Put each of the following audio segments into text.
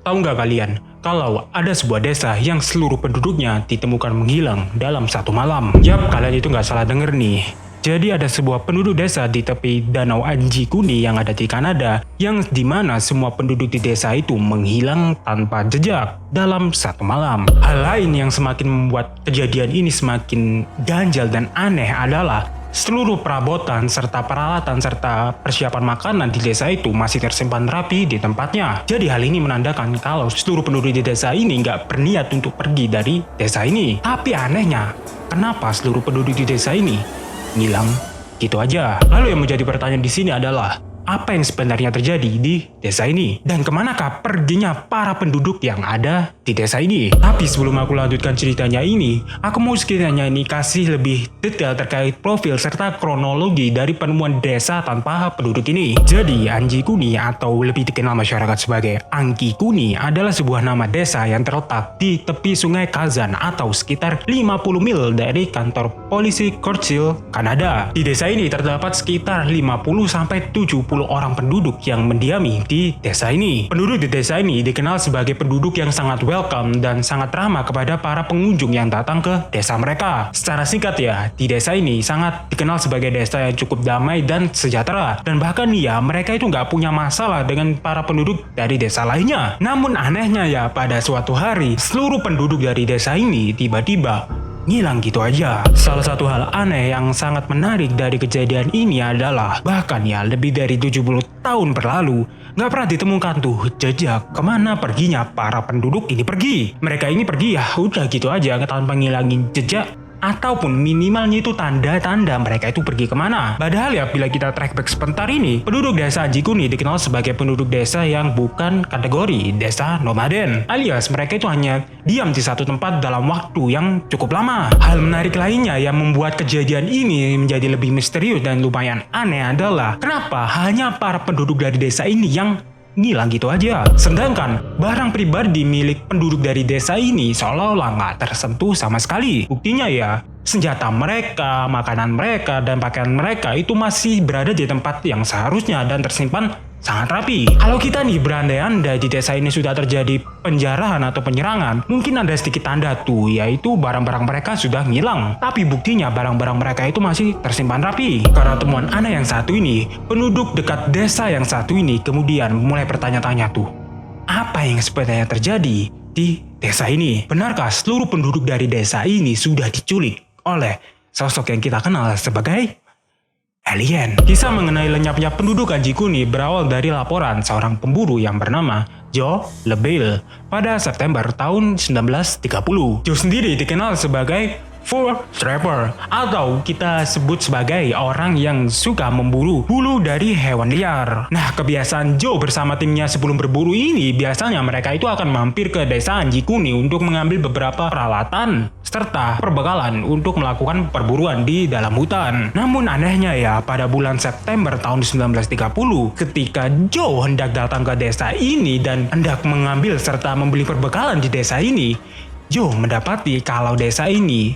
Tahu nggak kalian, kalau ada sebuah desa yang seluruh penduduknya ditemukan menghilang dalam satu malam? Yap, kalian itu nggak salah denger nih. Jadi ada sebuah penduduk desa di tepi Danau Anji Kuni yang ada di Kanada, yang dimana semua penduduk di desa itu menghilang tanpa jejak dalam satu malam. Hal lain yang semakin membuat kejadian ini semakin ganjal dan aneh adalah seluruh perabotan serta peralatan serta persiapan makanan di desa itu masih tersimpan rapi di tempatnya. Jadi hal ini menandakan kalau seluruh penduduk di desa ini nggak berniat untuk pergi dari desa ini. Tapi anehnya, kenapa seluruh penduduk di desa ini ngilang gitu aja? Lalu yang menjadi pertanyaan di sini adalah, apa yang sebenarnya terjadi di desa ini? Dan kemanakah perginya para penduduk yang ada di desa ini? Tapi sebelum aku lanjutkan ceritanya ini, aku mau sekiranya ini kasih lebih detail terkait profil serta kronologi dari penemuan desa tanpa penduduk ini. Jadi, Anji Kuni atau lebih dikenal masyarakat sebagai Angki Kuni adalah sebuah nama desa yang terletak di tepi sungai Kazan atau sekitar 50 mil dari kantor polisi Churchill, Kanada. Di desa ini terdapat sekitar 50-70 orang penduduk yang mendiami di desa ini. Penduduk di desa ini dikenal sebagai penduduk yang sangat welcome dan sangat ramah kepada para pengunjung yang datang ke desa mereka. Secara singkat ya, di desa ini sangat dikenal sebagai desa yang cukup damai dan sejahtera. Dan bahkan ya, mereka itu nggak punya masalah dengan para penduduk dari desa lainnya. Namun anehnya ya, pada suatu hari, seluruh penduduk dari desa ini tiba-tiba ngilang gitu aja. Salah satu hal aneh yang sangat menarik dari kejadian ini adalah bahkan ya lebih dari 70 tahun berlalu nggak pernah ditemukan tuh jejak kemana perginya para penduduk ini pergi. Mereka ini pergi ya udah gitu aja tanpa ngilangin jejak ataupun minimalnya itu tanda-tanda mereka itu pergi kemana. Padahal ya bila kita track back sebentar ini, penduduk desa Anji Kuni dikenal sebagai penduduk desa yang bukan kategori desa nomaden, alias mereka itu hanya diam di satu tempat dalam waktu yang cukup lama. Hal menarik lainnya yang membuat kejadian ini menjadi lebih misterius dan lumayan aneh adalah kenapa hanya para penduduk dari desa ini yang ngilang gitu aja. Sedangkan barang pribadi milik penduduk dari desa ini seolah-olah nggak tersentuh sama sekali. Buktinya ya, senjata mereka, makanan mereka, dan pakaian mereka itu masih berada di tempat yang seharusnya dan tersimpan sangat rapi. Kalau kita nih berandai-andai di desa ini sudah terjadi penjarahan atau penyerangan, mungkin ada sedikit tanda tuh, yaitu barang-barang mereka sudah ngilang. Tapi buktinya barang-barang mereka itu masih tersimpan rapi. Karena temuan aneh yang satu ini, penduduk dekat desa yang satu ini kemudian mulai bertanya-tanya tuh, apa yang sebenarnya terjadi di desa ini? Benarkah seluruh penduduk dari desa ini sudah diculik oleh sosok yang kita kenal sebagai alien? Kisah mengenai lenyapnya penduduk Anji Kuni berawal dari laporan seorang pemburu yang bernama Joe LeBel pada September tahun 1930. Joe sendiri dikenal sebagai fur trapper atau kita sebut sebagai orang yang suka memburu bulu dari hewan liar. Nah, kebiasaan Joe bersama timnya sebelum berburu ini biasanya mereka itu akan mampir ke desa Anji Kuni untuk mengambil beberapa peralatan serta perbekalan untuk melakukan perburuan di dalam hutan. Namun anehnya ya, pada bulan September tahun 1930 ketika Joe hendak datang ke desa ini dan hendak mengambil serta membeli perbekalan di desa ini, Joe mendapati kalau desa ini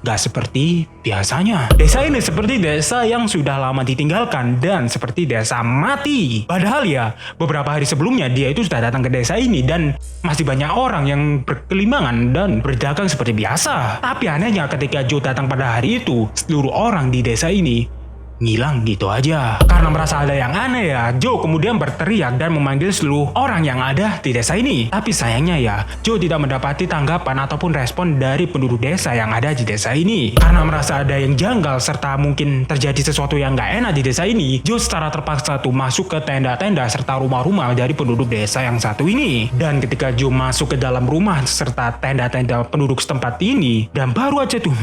gak seperti biasanya. Desa ini seperti desa yang sudah lama ditinggalkan dan seperti desa mati. Padahal ya, beberapa hari sebelumnya dia itu sudah datang ke desa ini dan masih banyak orang yang berkelimangan dan berdagang seperti biasa. Tapi anehnya ketika Joe datang pada hari itu, seluruh orang di desa ini ngilang gitu aja. Karena merasa ada yang aneh ya, Joe kemudian berteriak dan memanggil seluruh orang yang ada di desa ini. Tapi sayangnya ya, Joe tidak mendapati tanggapan ataupun respon dari penduduk desa yang ada di desa ini. Karena merasa ada yang janggal serta mungkin terjadi sesuatu yang gak enak di desa ini, Joe secara terpaksa tuh masuk ke tenda-tenda serta rumah-rumah dari penduduk desa yang satu ini. Dan ketika Joe masuk ke dalam rumah serta tenda-tenda penduduk setempat ini, dan baru aja tuh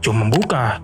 Joe membuka,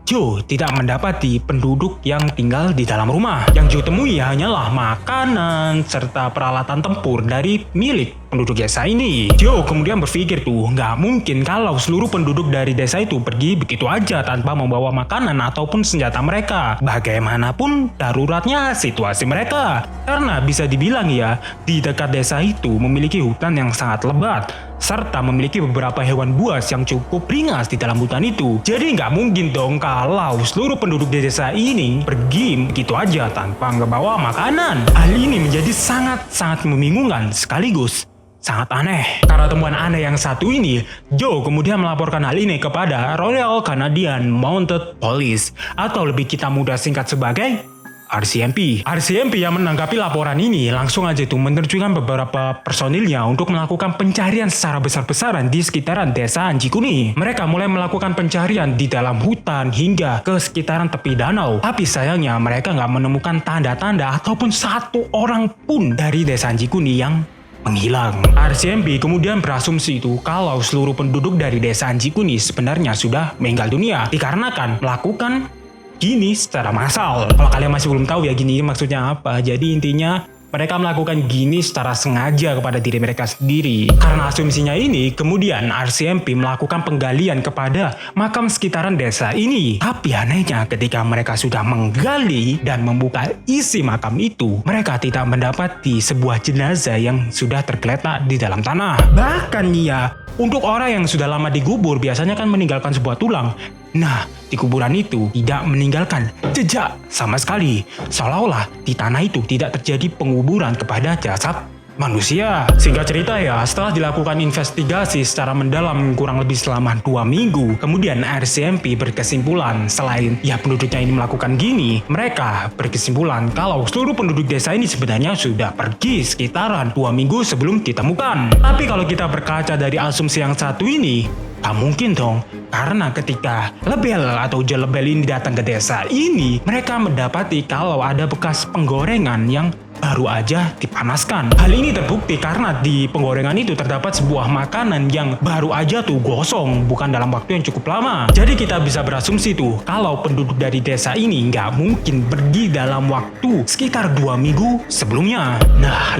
Joe tidak mendapati penduduk yang tinggal di dalam rumah. Yang Joe temui hanyalah makanan serta peralatan tempur dari milik penduduk desa ini. Joe kemudian berpikir tuh, nggak mungkin kalau seluruh penduduk dari desa itu pergi begitu aja tanpa membawa makanan ataupun senjata mereka. Bagaimanapun daruratnya situasi mereka. Karena bisa dibilang ya, di dekat desa itu memiliki hutan yang sangat lebat serta memiliki beberapa hewan buas yang cukup ringas di dalam hutan itu. Jadi nggak mungkin dong kalau seluruh penduduk di desa ini pergi begitu aja tanpa ngebawa makanan. Hal ini menjadi sangat-sangat membingungkan sekaligus sangat aneh. Karena temuan aneh yang satu ini, Joe kemudian melaporkan hal ini kepada Royal Canadian Mounted Police atau lebih kita mudah singkat sebagai RCMP. RCMP yang menanggapi laporan ini langsung aja tuh menerjunkan beberapa personilnya untuk melakukan pencarian secara besar-besaran di sekitaran desa Anji Kuni. Mereka mulai melakukan pencarian di dalam hutan hingga ke sekitaran tepi danau. Tapi sayangnya mereka nggak menemukan tanda-tanda ataupun satu orang pun dari desa Anji Kuni yang menghilang. RCMP kemudian berasumsi itu kalau seluruh penduduk dari desa Anji Kuni sebenarnya sudah meninggal dunia dikarenakan melakukan gini secara massal. Kalau kalian masih belum tahu ya gini maksudnya apa, jadi intinya mereka melakukan gini secara sengaja kepada diri mereka sendiri. Karena asumsinya ini, kemudian RCMP melakukan penggalian kepada makam sekitaran desa ini. Tapi anehnya ketika mereka sudah menggali dan membuka isi makam itu, mereka tidak mendapati sebuah jenazah yang sudah tergeletak di dalam tanah. Bahkan ya, untuk orang yang sudah lama digubur biasanya kan meninggalkan sebuah tulang. Nah, di kuburan itu tidak meninggalkan jejak sama sekali. Seolah-olah di tanah itu tidak terjadi penguburan kepada jasad manusia. Singkat cerita ya, setelah dilakukan investigasi secara mendalam kurang lebih selama 2 minggu, kemudian RCMP berkesimpulan selain ya penduduknya ini melakukan gini, mereka berkesimpulan kalau seluruh penduduk desa ini sebenarnya sudah pergi sekitaran 2 minggu sebelum ditemukan. Tapi kalau kita berkaca dari asumsi yang satu ini, tak mungkin dong, karena ketika lebel atau jelebel ini datang ke desa ini, mereka mendapati kalau ada bekas penggorengan yang baru aja dipanaskan. Hal ini terbukti karena di penggorengan itu terdapat sebuah makanan yang baru aja tuh gosong, bukan dalam waktu yang cukup lama. Jadi kita bisa berasumsi tuh, kalau penduduk dari desa ini nggak mungkin pergi dalam waktu sekitar 2 minggu sebelumnya. Nah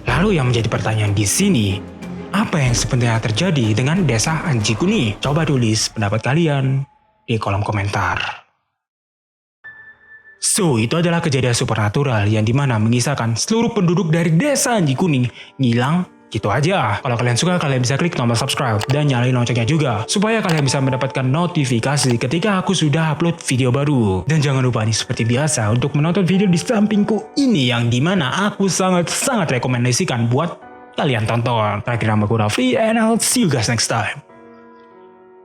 lalu yang menjadi pertanyaan di sini, apa yang sebenarnya terjadi dengan desa Anji Kuni? Coba tulis pendapat kalian di kolom komentar. So, itu adalah kejadian supernatural yang dimana mengisahkan seluruh penduduk dari desa Anji Kuni ngilang gitu aja. Kalau kalian suka, kalian bisa klik tombol subscribe dan nyalain loncengnya juga supaya kalian bisa mendapatkan notifikasi ketika aku sudah upload video baru. Dan jangan lupa nih seperti biasa untuk menonton video di sampingku ini yang dimana aku sangat rekomendasikan buat kalian tonton. Terakhir nama aku Raffi and I'll see you guys next time.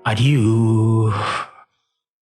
Adieu.